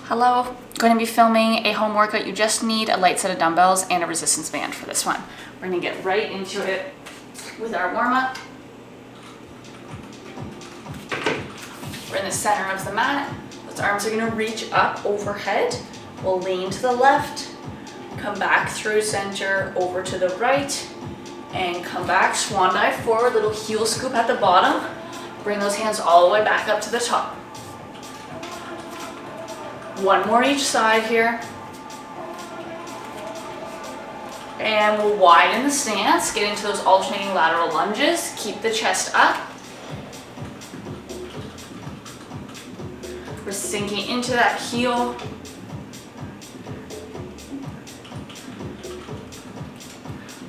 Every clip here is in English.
Hello, going to be filming a home workout. You just need a light set of dumbbells and a resistance band for this one. We're going to get right into it with our warm-up. We're in the center of the mat. Those arms are going to reach up overhead. We'll lean to the left, come back through center, over to the right, and come back, swan dive forward, little heel scoop at the bottom. Bring those hands all the way back up to the top. One more each side here. And we'll widen the stance, get into those alternating lateral lunges. Keep the chest up. We're sinking into that heel.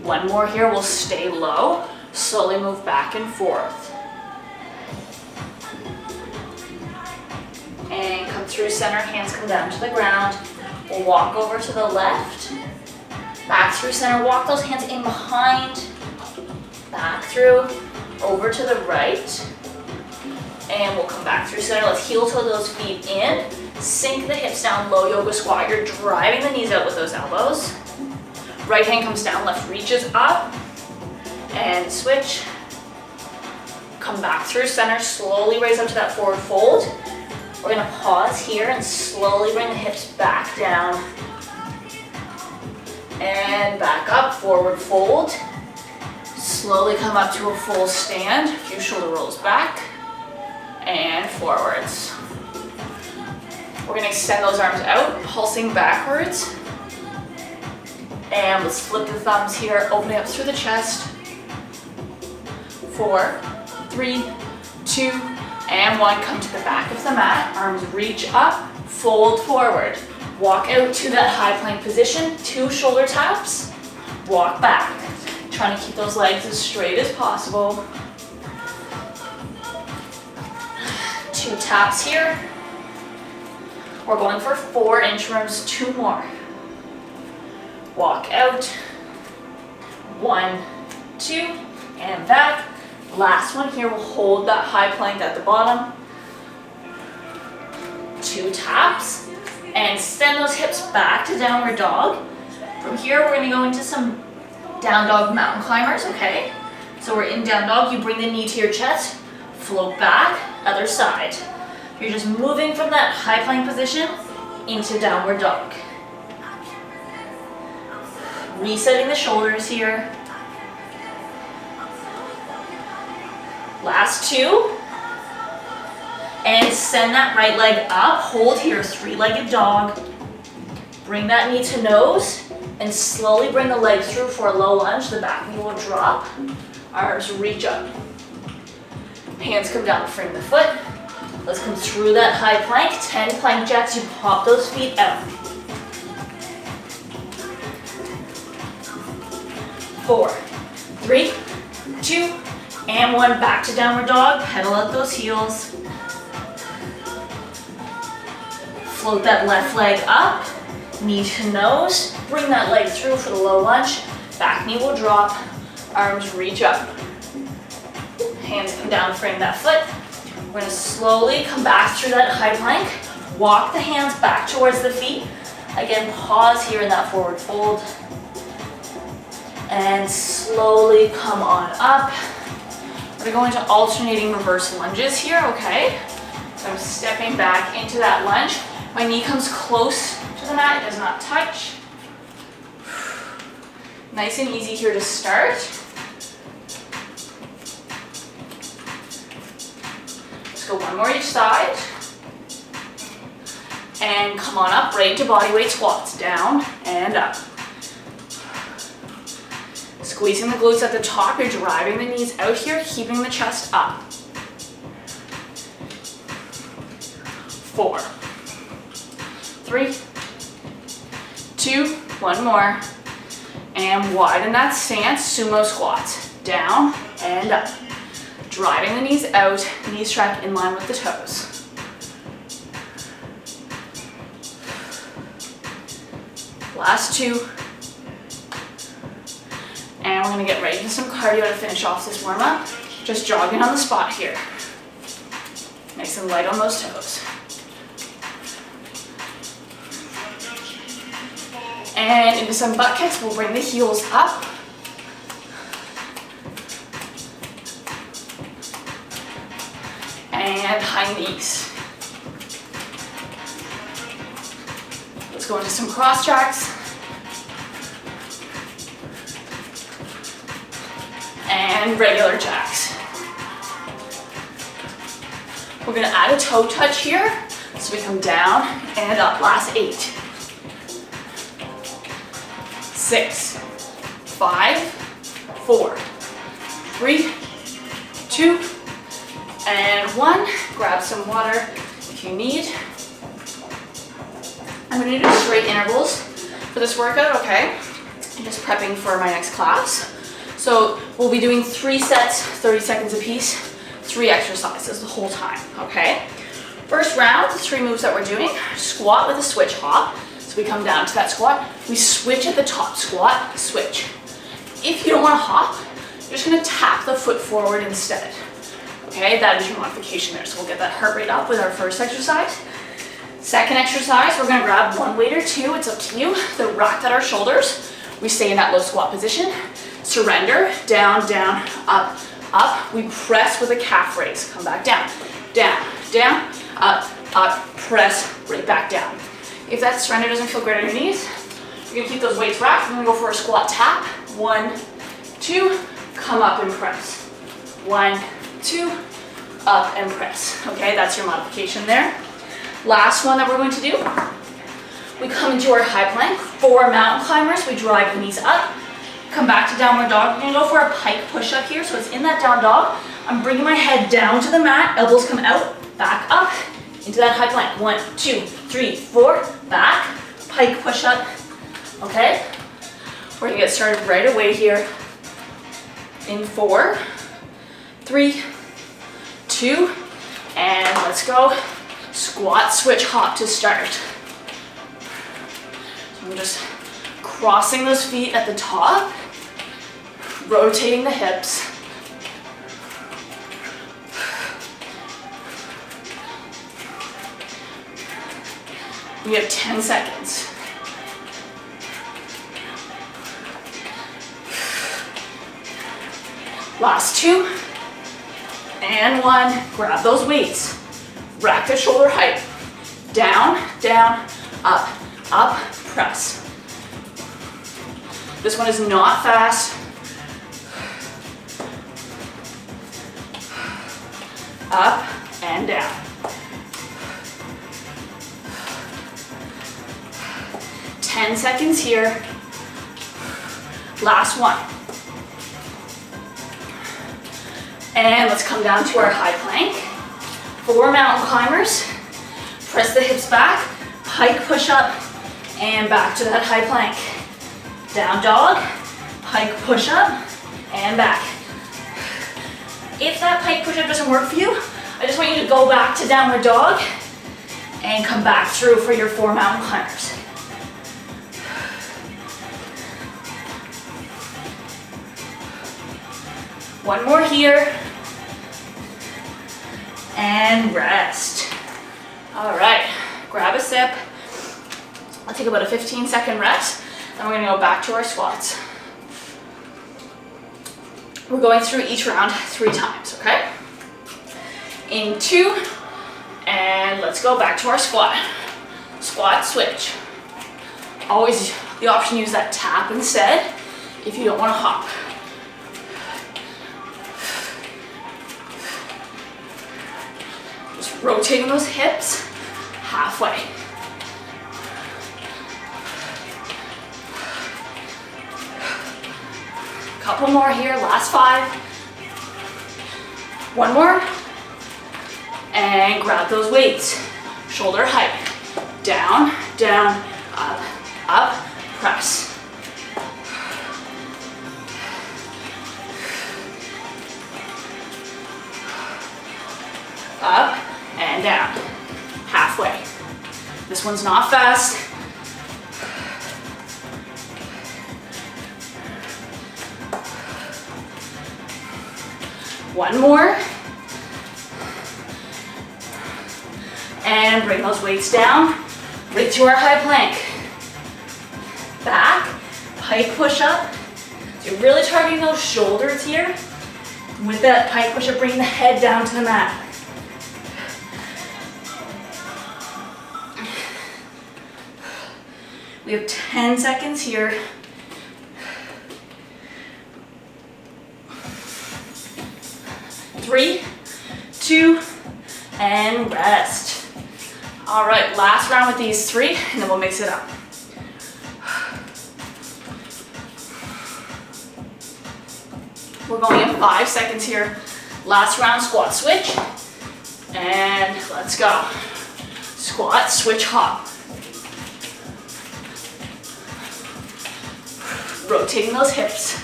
One more here, we'll stay low. Slowly move back and forth. And come through center, hands come down to the ground. We'll walk over to the left, back through center, walk those hands in behind, back through, over to the right, and we'll come back through center. Let's heel toe those feet in, sink the hips down, low yoga squat. You're driving the knees out with those elbows. Right hand comes down, left reaches up, and switch. Come back through center, slowly raise up to that forward fold. We're gonna pause here and slowly bring the hips back down and back up, forward fold. Slowly come up to a full stand, a few shoulder rolls back and forwards. We're gonna extend those arms out, pulsing backwards. And let's flip the thumbs here, opening up through the chest. 4, 3, 2, and 1. Come to the back of the mat, arms reach up, fold forward. Walk out to that high plank position, 2 shoulder taps, walk back. Trying to keep those legs as straight as possible. 2 taps here. We're going for 4 inchworms, 2 more. Walk out, 1, 2, and back. Last one here, we'll hold that high plank at the bottom. 2 taps, and send those hips back to downward dog. From here, we're gonna go into some down dog mountain climbers, okay? So we're in down dog, you bring the knee to your chest, float back, other side. You're just moving from that high plank position into downward dog. Resetting the shoulders here. Last 2. And send that right leg up. Hold here, 3-legged dog. Bring that knee to nose and slowly bring the leg through for a low lunge. The back knee will drop. Arms reach up. Hands come down, frame the foot. Let's come through that high plank. 10 plank jacks. You pop those feet out. 4, 3, 2, and 1. Back to downward dog. Pedal out those heels. Float that left leg up. Knee to nose. Bring that leg through for the low lunge. Back knee will drop. Arms reach up. Hands come down, frame that foot. We're going to slowly come back through that high plank. Walk the hands back towards the feet. Again, pause here in that forward fold. And slowly come on up. We're going to alternating reverse lunges here, okay? So I'm stepping back into that lunge. My knee comes close to the mat, it does not touch. Nice and easy here to start. Let's go 1 more each side. And come on up, right into bodyweight squats. Down and up. Squeezing the glutes at the top, you're driving the knees out here, keeping the chest up. 4, 3, 2, 1 more. And widen that stance, sumo squats. Down and up. Driving the knees out, knees track in line with the toes. Last 2. And we're gonna get right into some cardio to finish off this warm up. Just jogging on the spot here. Nice and light on those toes. And into some butt kicks, we'll bring the heels up. And high knees. Let's go into some cross tracks. And regular jacks. We're gonna add a toe touch here. So we come down and up, last 8. 6, 5, 4, 3, 2, and 1. Grab some water if you need. I'm gonna do straight intervals for this workout, okay? I'm just prepping for my next class. So we'll be doing 3 sets, 30 seconds apiece, 3 exercises the whole time, okay? First round, the 3 moves that we're doing, squat with a switch hop. So we come down to that squat, we switch at the top, squat, switch. If you don't wanna hop, you're just gonna tap the foot forward instead. Okay, that is your modification there. So we'll get that heart rate up with our first exercise. Second exercise, we're gonna grab 1 weight or 2, it's up to you. Then rack at our shoulders. We stay in that low squat position. Surrender, down, down, up, up. We press with a calf raise. Come back down, down, down, up, up, press, right back down. If that surrender doesn't feel great on your knees, you're gonna keep those weights racked. We're gonna go for a squat tap. 1, 2, come up and press. 1, 2, up and press. Okay, that's your modification there. Last one that we're going to do, we come into our high plank. 4 mountain climbers, we drive the knees up. Come back to downward dog. We're gonna go for a pike push-up here. So it's in that down dog. I'm bringing my head down to the mat. Elbows come out, back up, into that high plank. 1, 2, 3, 4, back, pike push-up. Okay? We're gonna get started right away here. In 4, 3, 2, and let's go. Squat, switch, hop to start. So I'm just crossing those feet at the top, rotating the hips. We have 10 seconds. Last 2, and 1. Grab those weights. Rack the shoulder height. Down, down, up, up, press. This one is not fast. Up and down. 10 seconds here. Last one. And let's come down to our high plank. 4 mountain climbers. Press the hips back, pike push up, and back to that high plank. Down dog, pike push up, and back. If that pike push up doesn't work for you, I just want you to go back to downward dog and come back through for your 4 mountain climbers. One more here. And rest. All right, grab a sip. I'll take about a 15-second rest. Then we're gonna go back to our squats. We're going through each round 3 times, okay? In 2, and let's go back to our squat. Squat, switch. Always the option to use that tap instead if you don't wanna hop. Just rotating those hips halfway. Couple more here, last 5. One more. And grab those weights. Shoulder height. Down, down, up, up, press. Up and down. Halfway. This one's not fast. One more. And bring those weights down, right to our high plank. back, pike push-up. So you're really targeting those shoulders here. With that pike push-up, bring the head down to the mat. We have 10 seconds here. 3, 2, and rest. All right, last round with these 3, and then we'll mix it up. We're going in 5 seconds here. Last round, squat switch. And let's go. Squat, switch, hop. Rotating those hips.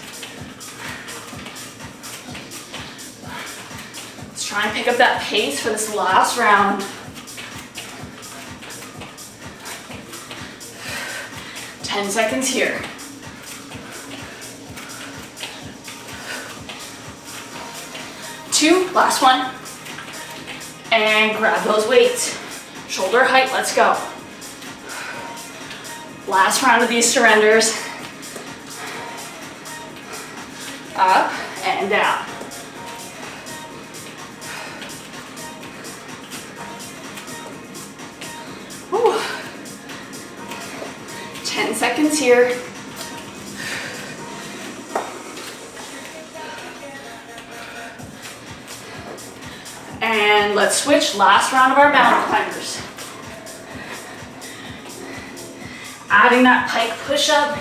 Let's try and pick up that pace for this last round. 10 seconds here. 2, last one. And grab those weights. Shoulder height, let's go. Last round of these surrenders. Up and down. Whew. 10 seconds here. And let's switch, last round of our mountain climbers. Adding that pike push-up.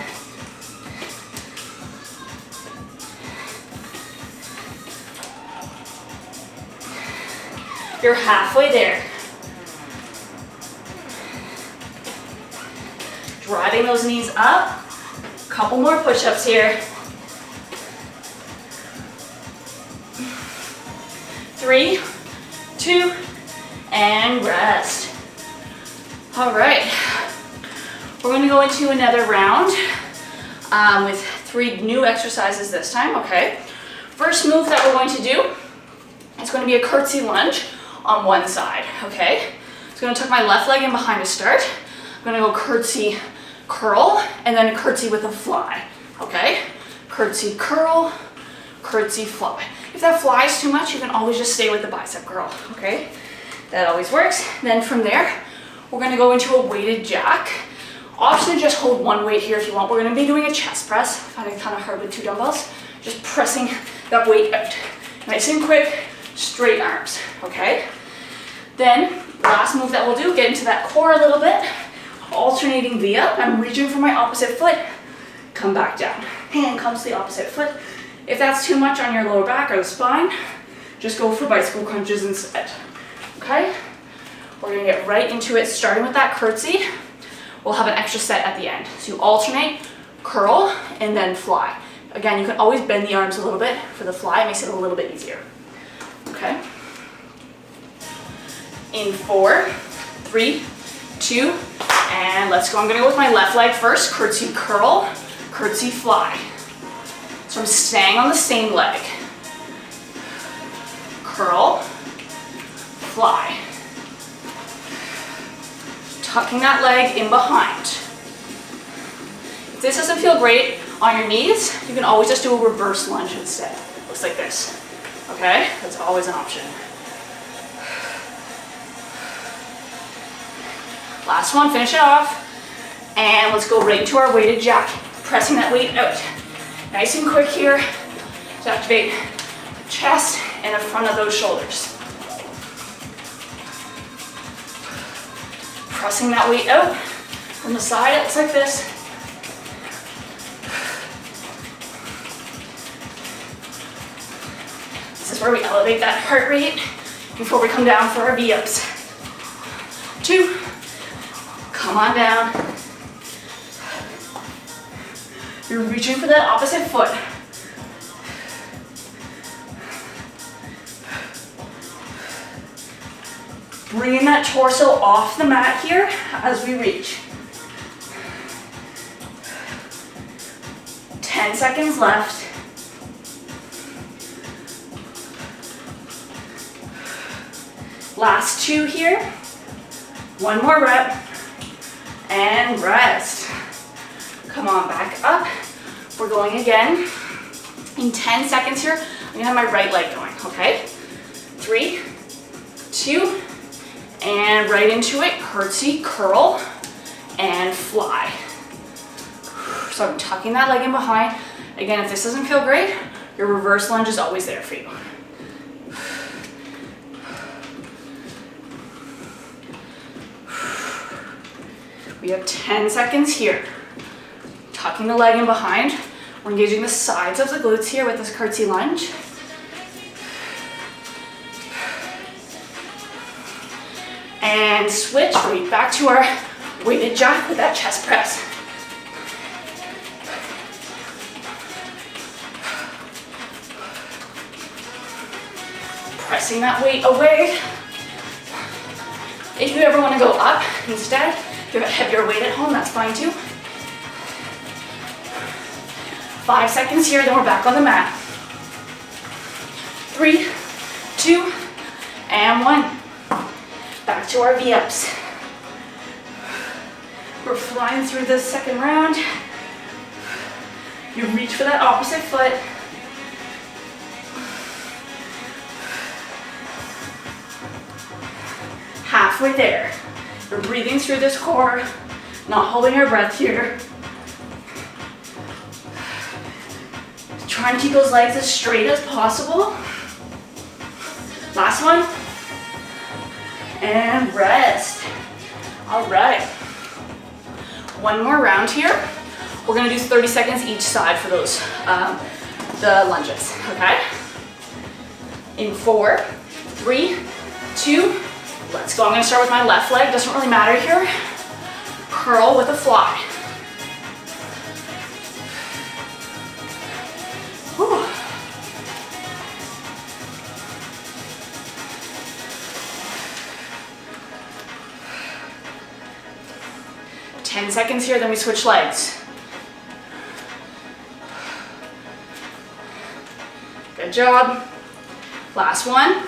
You're halfway there. Driving those knees up. Couple more push-ups here. 3, 2, and rest. All right. We're going to go into another round with 3 new exercises this time, okay? First move that we're going to do is going to be a curtsy lunge on one side, okay? So I'm going to tuck my left leg in behind to start. I'm going to go curtsy curl and then a curtsy with a fly, okay? Curtsy curl, curtsy fly. If that flies too much, you can always just stay with the bicep curl, okay? That always works. Then from there, we're going to go into a weighted jack. Option to just hold one weight here if you want. We're going to be doing a chest press. I find it kind of hard with 2 dumbbells. Just pressing that weight out. Nice and quick, straight arms, okay? Then, last move that we'll do, get into that core a little bit. Alternating V up. I'm reaching for my opposite foot. Come back down. Hand comes to the opposite foot. If that's too much on your lower back or the spine, just go for bicycle crunches instead, okay? We're going to get right into it, starting with that curtsy. We'll have an extra set at the end. So you alternate, curl, and then fly. Again, you can always bend the arms a little bit. For the fly, it makes it a little bit easier. Okay? In 4, 3, 2, and let's go. I'm gonna go with my left leg first. Curtsy curl, curtsy fly. So I'm staying on the same leg. Curl, fly. Tucking that leg in behind. If this doesn't feel great on your knees, you can always just do a reverse lunge instead. Looks like this, okay? That's always an option. Last one, finish it off. And let's go right into our weighted jack. Pressing that weight out. Nice and quick here to activate the chest and the front of those shoulders. Pressing that weight out from the side, it looks like this. This is where we elevate that heart rate before we come down for our V-ups. 2, come on down. You're reaching for that opposite foot. Bringing that torso off the mat here as we reach. 10 seconds left. Last 2 here. 1 more rep. And rest. Come on, back up. We're going again. In 10 seconds here, I'm gonna have my right leg going, okay? 3, 2, and right into it. Curtsy, curl, and fly. So I'm tucking that leg in behind. Again, if this doesn't feel great, your reverse lunge is always there for you. We have 10 seconds here. Tucking the leg in behind. We're engaging the sides of the glutes here with this curtsy lunge. And switch right back to our weighted jack with that chest press. Pressing that weight away. If you ever want to go up instead, if you have a heavier weight at home, that's fine too. 5 seconds here, then we're back on the mat. 3, 2, and 1. Back to our V-ups. We're flying through this second round. You reach for that opposite foot. Halfway there. We're breathing through this core, not holding our breath here. Trying to keep those legs as straight as possible. Last one. And rest. All right. One more round here. We're gonna do 30 seconds each side for those, the lunges, okay? In 4, 3, 2, let's go. I'm gonna start with my left leg, doesn't really matter here. Curl with a fly. Whew. 10 seconds here, then we switch legs. Good job. Last one.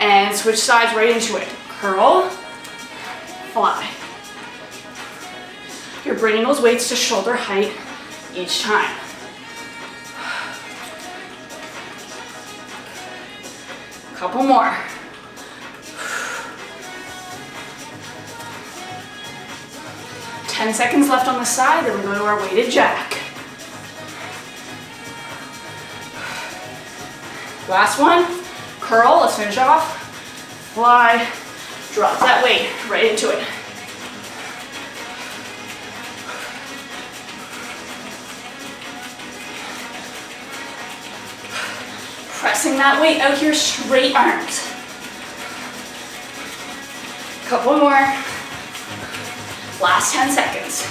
And switch sides right into it. Curl, fly. You're bringing those weights to shoulder height each time. A couple more. Ten seconds left on the side, then we go to our weighted jack. Last one. Curl, let's finish off. Fly, drop that weight right into it. Pressing that weight out here, straight arms. Couple more. Last 10 seconds.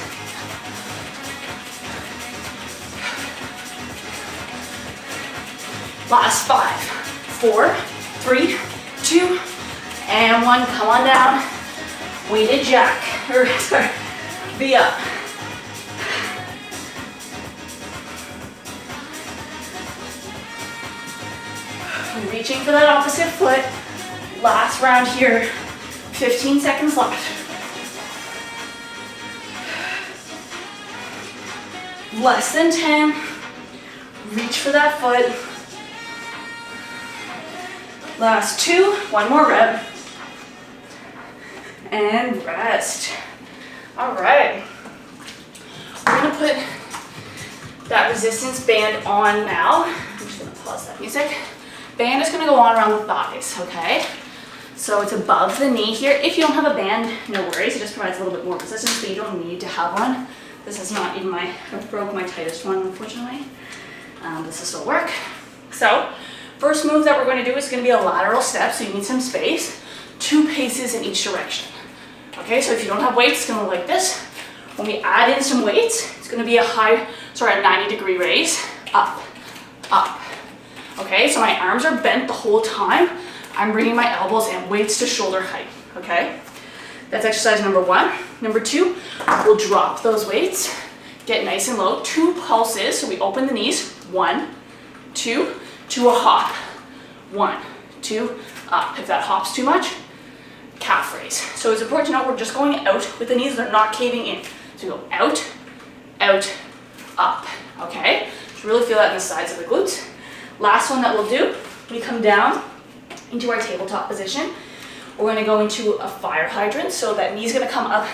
Last 5, 4, 3, 2, and 1. Come on down. Weighted jack, or sorry, V up. Reaching for that opposite foot. Last round here. 15 seconds left. Less than 10. Reach for that foot. Last 2, one more rep. And rest. All right. We're gonna put that resistance band on now. I'm just gonna pause that music. Band is gonna go on around the thighs, okay? So it's above the knee here. If you don't have a band, no worries. It just provides a little bit more resistance, but you don't need to have one. This is not even I broke my tightest one, unfortunately. This will still work. So, first move that we're going to do is going to be a lateral step, so you need some space. 2 paces in each direction. Okay, so if you don't have weights, it's going to look like this. When we add in some weights, it's going to be a 90-degree raise. Up, up. Okay, so my arms are bent the whole time. I'm bringing my elbows and weights to shoulder height. Okay, that's exercise number 1. Number 2, we'll drop those weights. Get nice and low. 2 pulses, so we open the knees. 1, 2, to a hop. 1, 2, up. If that hop's too much, calf raise. So it's important to know we're just going out with the knees, they're not caving in. So we go out, out, up, okay? So really feel that in the sides of the glutes. Last one that we'll do, we come down into our tabletop position. We're gonna go into a fire hydrant, so that knee's gonna come up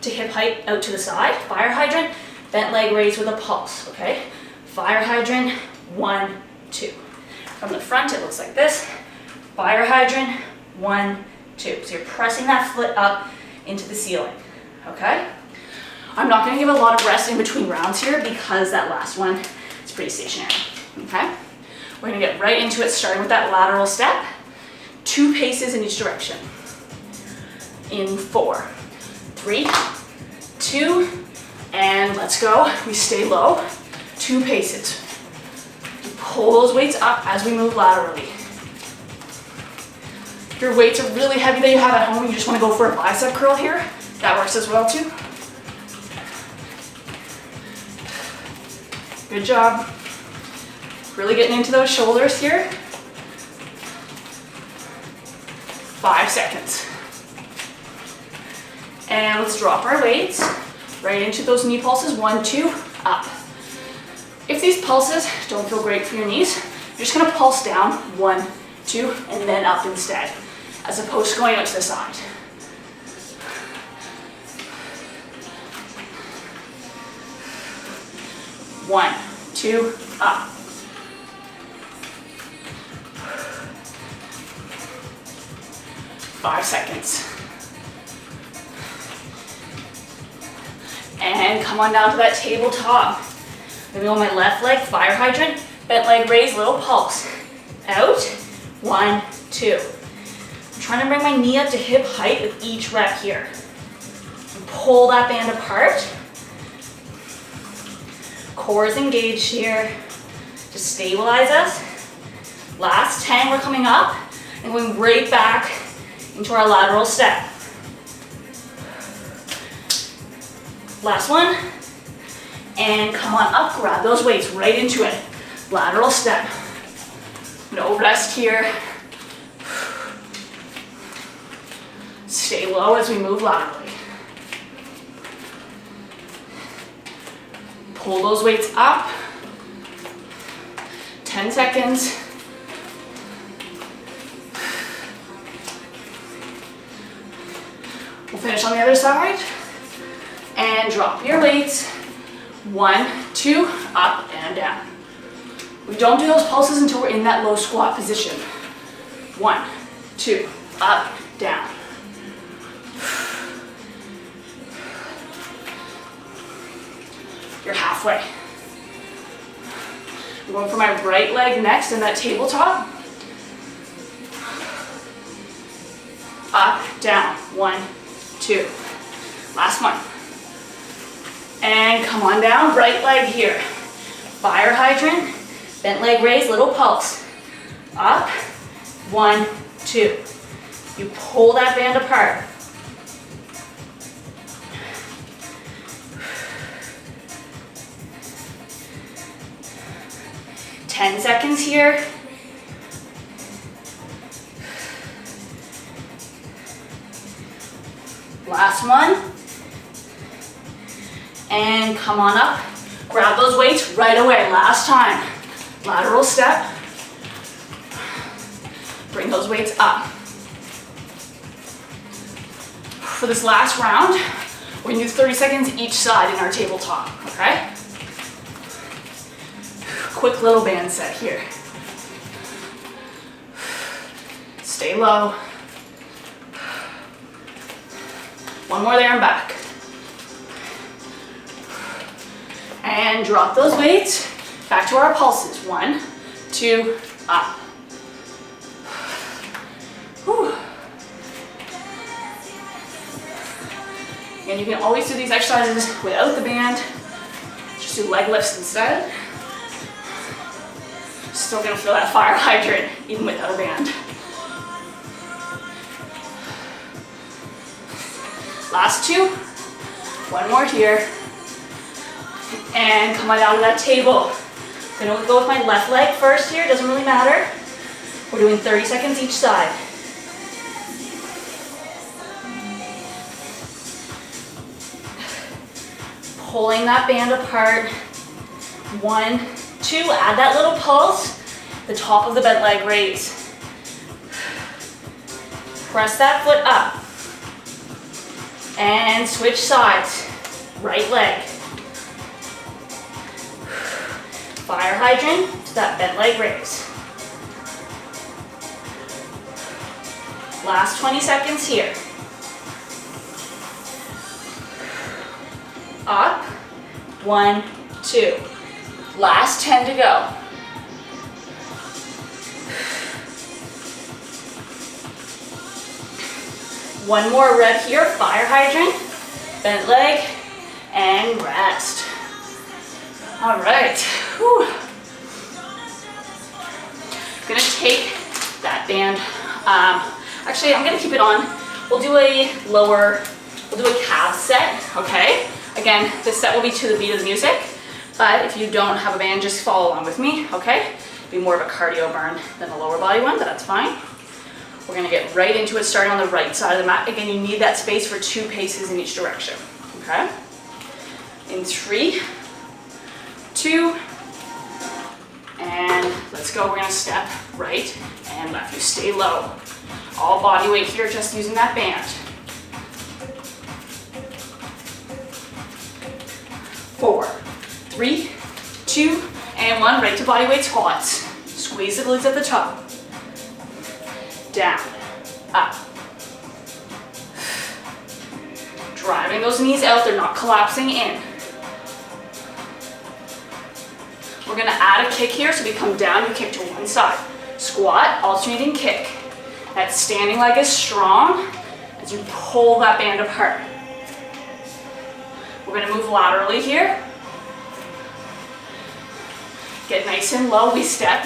to hip height, out to the side. Fire hydrant, bent leg raised with a pulse, okay? Fire hydrant, 1, 2. From the front, it looks like this. Fire hydrant, 1, 2. So you're pressing that foot up into the ceiling, okay? I'm not gonna give a lot of rest in between rounds here because that last one is pretty stationary, okay? We're gonna get right into it, starting with that lateral step. 2 paces in each direction. In 4, 3, 2, and let's go. We stay low, 2 paces. Pull those weights up as we move laterally. If your weights are really heavy that you have at home, you just want to go for a bicep curl here, that works as well too. Good job. Really getting into those shoulders here. 5 seconds. And let's drop our weights right into those knee pulses. 1, 2, up. If these pulses don't feel great for your knees, you're just gonna pulse down, 1, 2, and then up instead, as opposed to going out to the side. One, 2, up. Five seconds. And come on down to that tabletop. Maybe on my left leg, fire hydrant, bent leg raise, little pulse. Out, 1, 2. I'm trying to bring my knee up to hip height with each rep here. And pull that band apart. Core is engaged here. Just stabilize us. Last 10, we're coming up and going right back into our lateral step. Last one. And come on up, grab those weights right into it. Lateral step. No rest here. Stay low as we move laterally. Pull those weights up. 10 seconds. We'll finish on the other side. And drop your weights. 1, 2, up and down. We don't do those pulses until we're in that low squat position. 1, 2, up, down. You're halfway. I'm going for my right leg next in that tabletop. Up, down. 1, 2. Last one. And come on down, right leg here. Fire hydrant, bent leg raise, little pulse. Up, 1, 2. You pull that band apart. Ten seconds here. Last one. And come on up. Grab those weights right away. Last time. Lateral step. Bring those weights up. For this last round, we're gonna do 30 seconds each side in our tabletop, okay? Quick little band set here. Stay low. One more there and back. And drop those weights. Back to our pulses. 1, 2, up. Whew. And you can always do these exercises without the band. Just do leg lifts instead. Still gonna feel that fire hydrant even without a band. Last 2. One more here. And come on down to that table. I'm gonna go with my left leg first here, doesn't really matter. We're doing 30 seconds each side. pulling that band apart. 1, 2, add that little pulse. The top of the bent leg raise. Press that foot up. And switch sides. Right leg. Fire hydrant to that bent leg raise. Last 20 seconds here. Up. 1, 2. Last 10 to go. One more rep here, fire hydrant, bent leg, and rest. All right. Whew. Gonna take that band. Actually, I'm gonna keep it on. We'll do a calf set, okay? Again, this set will be to the beat of the music, but if you don't have a band, just follow along with me, okay? Be more of a cardio burn than a lower body one, but that's fine. We're gonna get right into it, starting on the right side of the mat. Again, you need that space for 2 paces in each direction, okay? In 3, 2, and let's go. We're gonna step right and left. You stay low. All body weight here, just using that band. 4, 3, 2, and 1. Right to body weight squats. Squeeze the glutes at the top. Down, up. Driving those knees out, they're not collapsing in. We're gonna add a kick here, so we come down, you kick to one side. Squat, alternating kick. That standing leg is strong as you pull that band apart. We're gonna move laterally here. Get nice and low, we step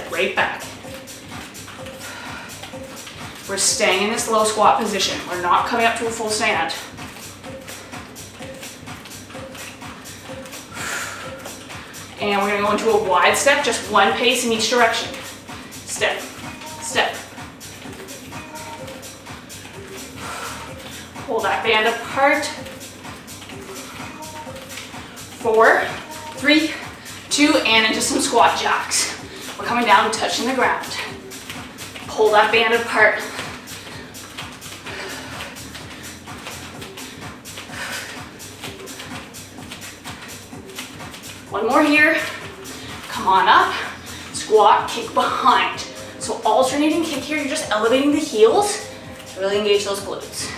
right back. We're staying in this low squat position. We're not coming up to a full stand. And we're gonna go into a wide step, just 1 pace in each direction. Step, step. Pull that band apart. 4, 3, 2, and into some squat jacks. We're coming down, touching the ground. Pull that band apart. One more here. Come on up. Squat, kick behind. So alternating kick here, you're just elevating the heels to really engage those glutes.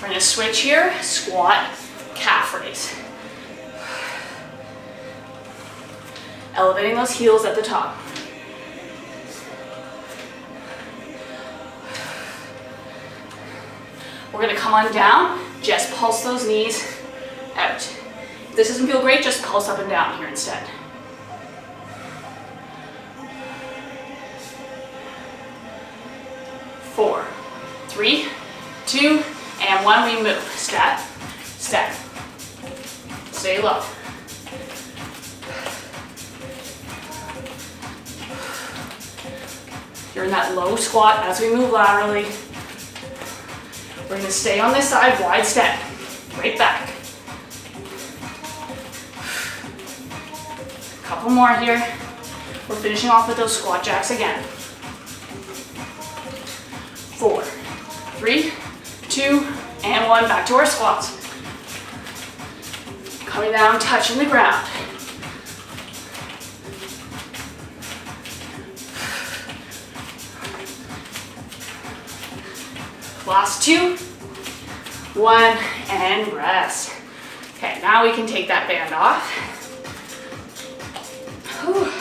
We're gonna switch here, squat, calf raise. Elevating those heels at the top. We're gonna come on down, just pulse those knees out. If this doesn't feel great, just pulse up and down here instead. Four, 3, 2, and 1, we move. Step, step. Stay low. You're in that low squat as we move laterally. We're gonna stay on this side, wide step, right back. Couple more here. We're finishing off with those squat jacks again. 4, 3, 2, and 1, back to our squats. Coming down, touching the ground. Last 2, 1, and rest. Okay, now we can take that band off. Whew.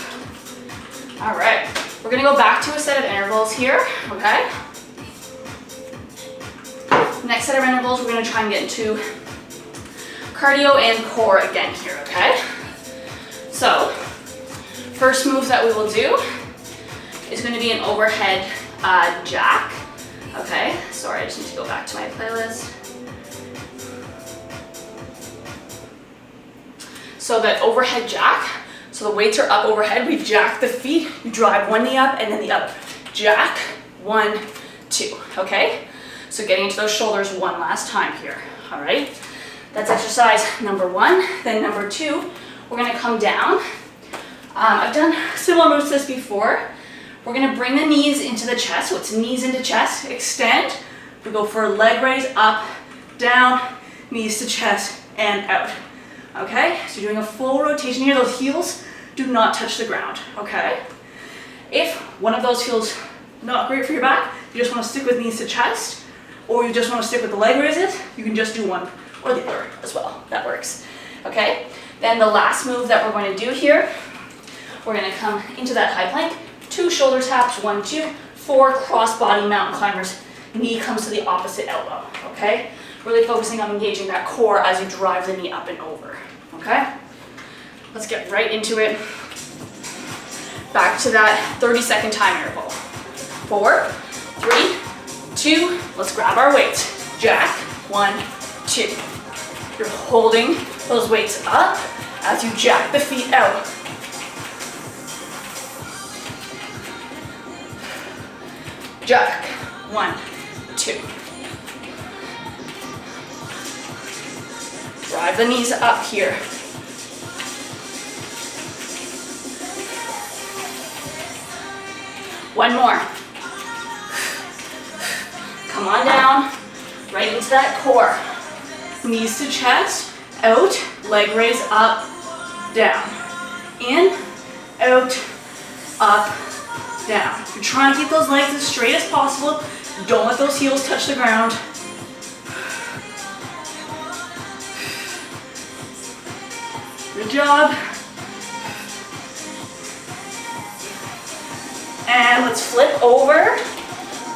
All right, we're gonna go back to a set of intervals here, okay? Next set of intervals, we're gonna try and get into cardio and core again here, okay? So, first move that we will do is gonna be an overhead jack. Okay, sorry, I just need to go back to my playlist. So that overhead jack, so the weights are up overhead, we jack the feet, you drive one knee up and then the other. jack, 1, 2, okay? So getting into those shoulders one last time here, all right? That's exercise number 1. Then number 2, we're gonna come down. I've done similar moves to this before. We're gonna bring the knees into the chest, so it's knees into chest, extend. We go for a leg raise, up, down, knees to chest, and out, okay? So you're doing a full rotation here. Those heels do not touch the ground, okay? If one of those feels not great for your back, you just wanna stick with knees to chest, or you just wanna stick with the leg raises, you can just do one or the other as well. That works, okay? Then the last move that we're going to do here, we're gonna come into that high plank, 2 shoulder taps, 1, 2, 4 cross body mountain climbers. Knee comes to the opposite elbow, okay? Really focusing on engaging that core as you drive the knee up and over, okay? Let's get right into it. Back to that 30-second time interval. 4, 3, 2, let's grab our weights. Jack, 1, 2. You're holding those weights up as you jack the feet out. Jack, 1, 2. Drive the knees up here. One more. Come on down, right into that core. Knees to chest, out, leg raise, up, down. In, out, up, down. You're trying to keep those legs as straight as possible. Don't let those heels touch the ground. Good job. And let's flip over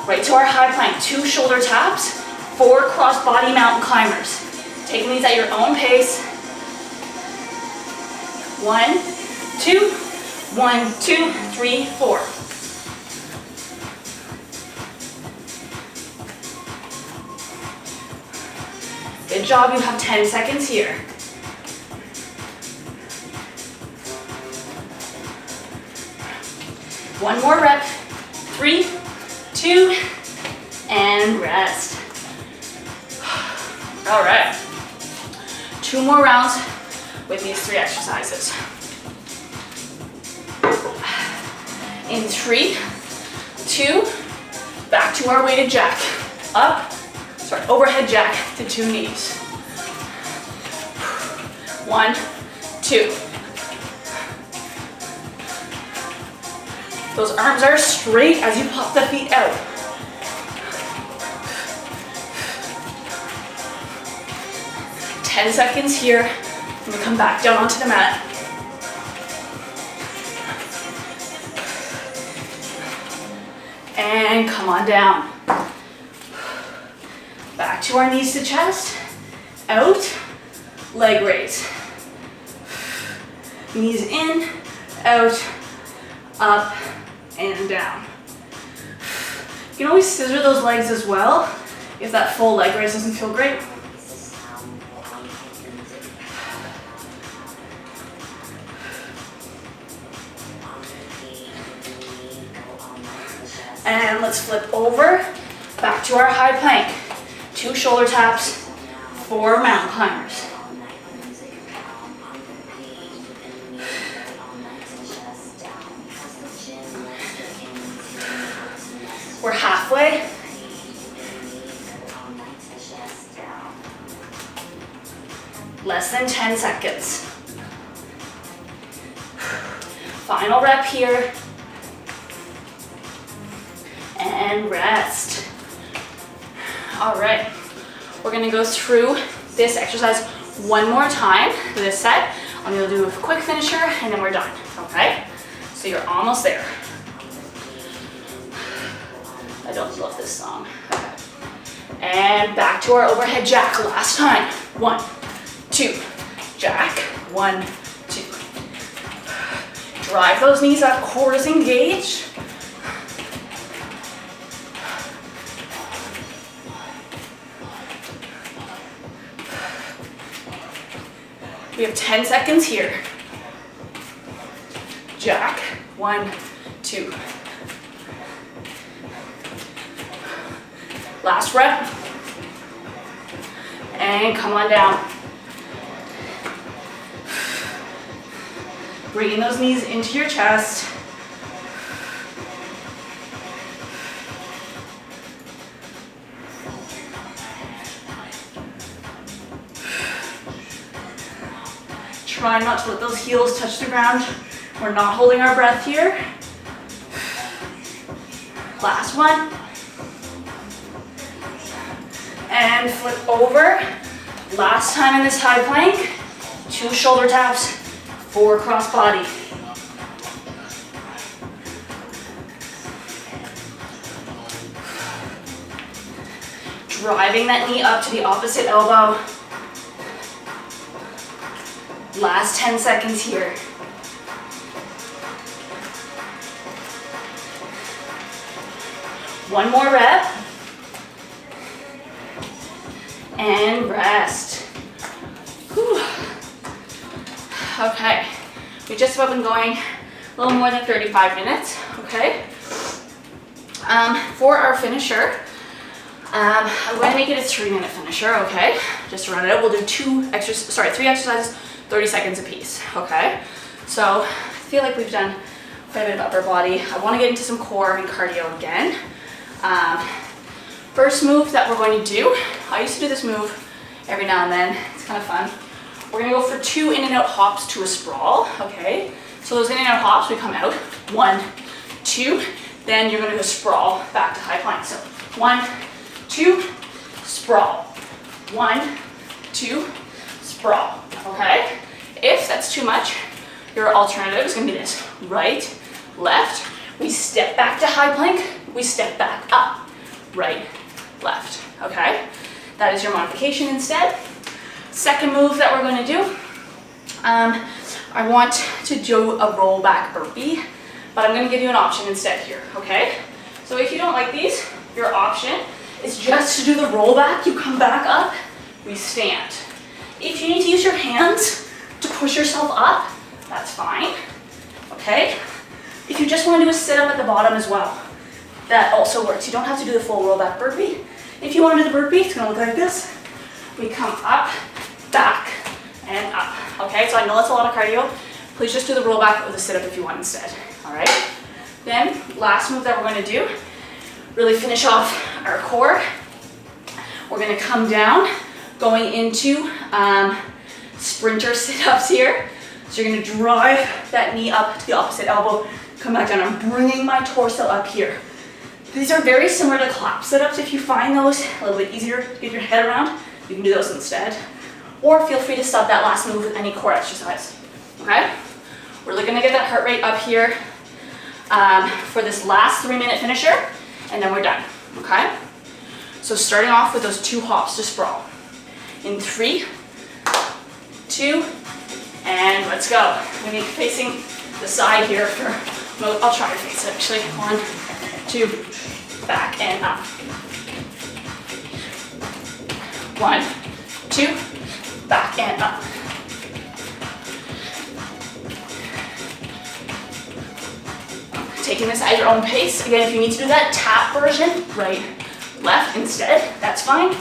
right to our high plank. 2 shoulder taps, 4 cross body mountain climbers. Taking these at your own pace. 1, 2, 1, 2, 3, 4. Good job, you have 10 seconds here. One more rep. 3, 2, and rest. All right. 2 more rounds with these 3 exercises. In 3, 2, back to our weighted jack. Overhead jack to 2 knees. 1, 2. Those arms are straight as you pop the feet out. Ten seconds here, and we come back down onto the mat. And come on down. Back to our knees to chest, out, leg raise. Knees in, out, up, and down. You can always scissor those legs as well if that full leg raise doesn't feel great. And let's flip over, back to our high plank. 2 shoulder taps, 4 mountain climbers. We're halfway. Less than 10 seconds. Final rep here. And rest. All right, we're gonna go through this exercise one more time, this set. I'm gonna do a quick finisher and then we're done, okay? So you're almost there. I don't love this song. Okay. And back to our overhead jack last time. 1, 2, jack, 1, 2. Drive those knees up, core is engaged. We have 10 seconds here. Jack, 1, 2. Last rep. And come on down. Bringing those knees into your chest. Try not to let those heels touch the ground. We're not holding our breath here. Last one. And flip over. Last time in this high plank. 2 shoulder taps, 4 cross body. Driving that knee up to the opposite elbow. Last 10 seconds here. One more rep. And rest. Whew. Okay, we've just about been going a little more than 35 minutes, okay? For our finisher, I'm going to make it a 3-minute finisher, okay? Just to run it out, we'll do 3 exercises, 30 seconds apiece, okay? So I feel like we've done quite a bit of upper body. I want to get into some core and cardio again. First move that we're going to do, I used to do this move every now and then, it's kind of fun. We're gonna go for 2 in and out hops to a sprawl, okay? So those in and out hops, we come out, 1, 2, then you're gonna go sprawl back to high plank. So 1, 2, sprawl, 1, 2, sprawl, okay? If that's too much, your alternative is gonna be this, right, left, we step back to high plank, we step back up, right, left, okay? That is your modification instead. Second move that we're going to do, I want to do a roll back burpee, but I'm going to give you an option instead here, okay? So if you don't like these, your option is just to do the roll back, you come back up, we stand. If you need to use your hands to push yourself up, that's fine, okay? If you just want to do a sit up at the bottom as well, that also works. You don't have to do the full roll back burpee. If you want to do the burpee, it's going to look like this. We come up, back, and up. Okay, so I know that's a lot of cardio. Please just do the roll back or the sit up if you want instead. All right. Then last move that we're going to do, really finish off our core. We're going to come down, going into sprinter sit-ups here. So you're going to drive that knee up to the opposite elbow, come back down. I'm bringing my torso up here. These are very similar to clap sit-ups. If you find those a little bit easier to get your head around, you can do those instead. Or feel free to sub that last move with any core exercise, okay? We're really gonna get that heart rate up here for this last 3-minute finisher, and then we're done, okay? So starting off with those 2 hops to sprawl. In 3, 2, and let's go. I'm gonna be facing the side here for, I'll try to face it actually. 1, 2, back and up. 1, 2, back and up. Taking this at your own pace. Again, if you need to do that tap version, right, left instead, that's fine.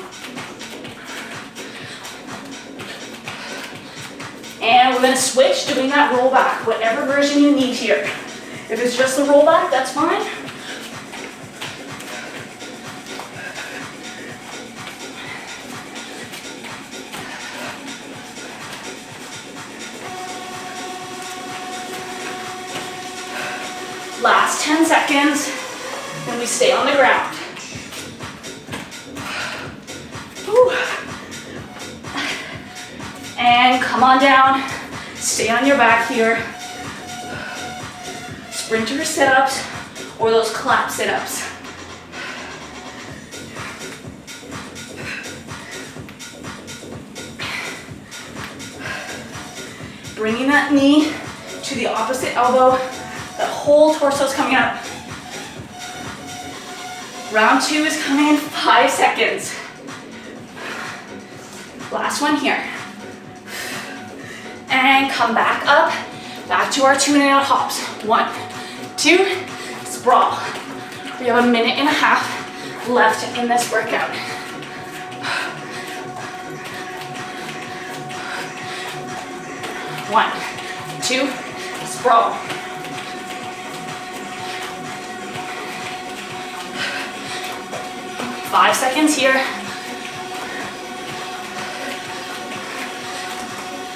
And we're gonna switch doing that roll back, whatever version you need here. If it's just the roll back, that's fine. Last 10 seconds, and we stay on the ground. Whew. And come on down, stay on your back here. Sprinter sit-ups or those clap sit-ups. Bringing that knee to the opposite elbow. That whole torso is coming up. Round 2 is coming in 5 seconds. Last one here. And come back up, back to our 2 in and out hops. 1, 2, sprawl. We have 1.5 minutes left in this workout. One, two, sprawl. Five seconds here.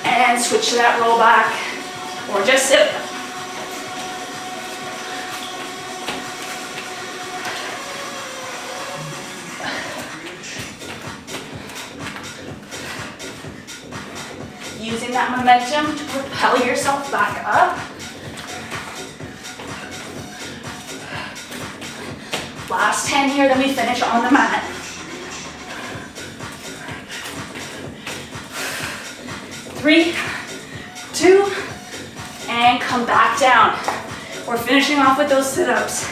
And switch to that roll back, or just sit. Using that momentum to propel yourself back up. Last 10 here, then we finish on the mat. Three, two, and come back down. We're finishing off with those sit-ups.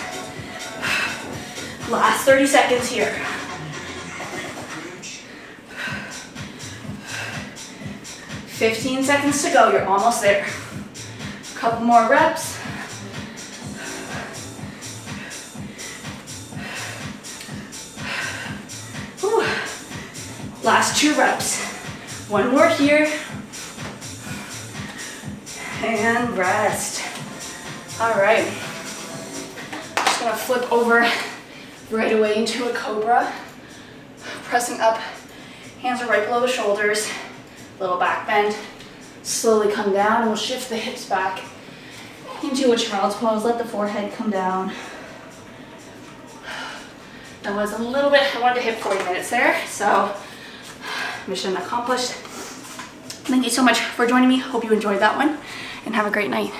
Last 30 seconds here. $15 seconds to go, you're almost there. Couple more reps. Whew. Last 2 reps. One more here. And rest. All right. Just gonna flip over right away into a cobra. Pressing up, hands are right below the shoulders. Little back bend. Slowly come down, and we'll shift the hips back into a child's pose. Let the forehead come down. That was a little bit, I wanted to hit 40 minutes there, so mission accomplished. Thank you so much for joining me. Hope you enjoyed that one, and have a great night.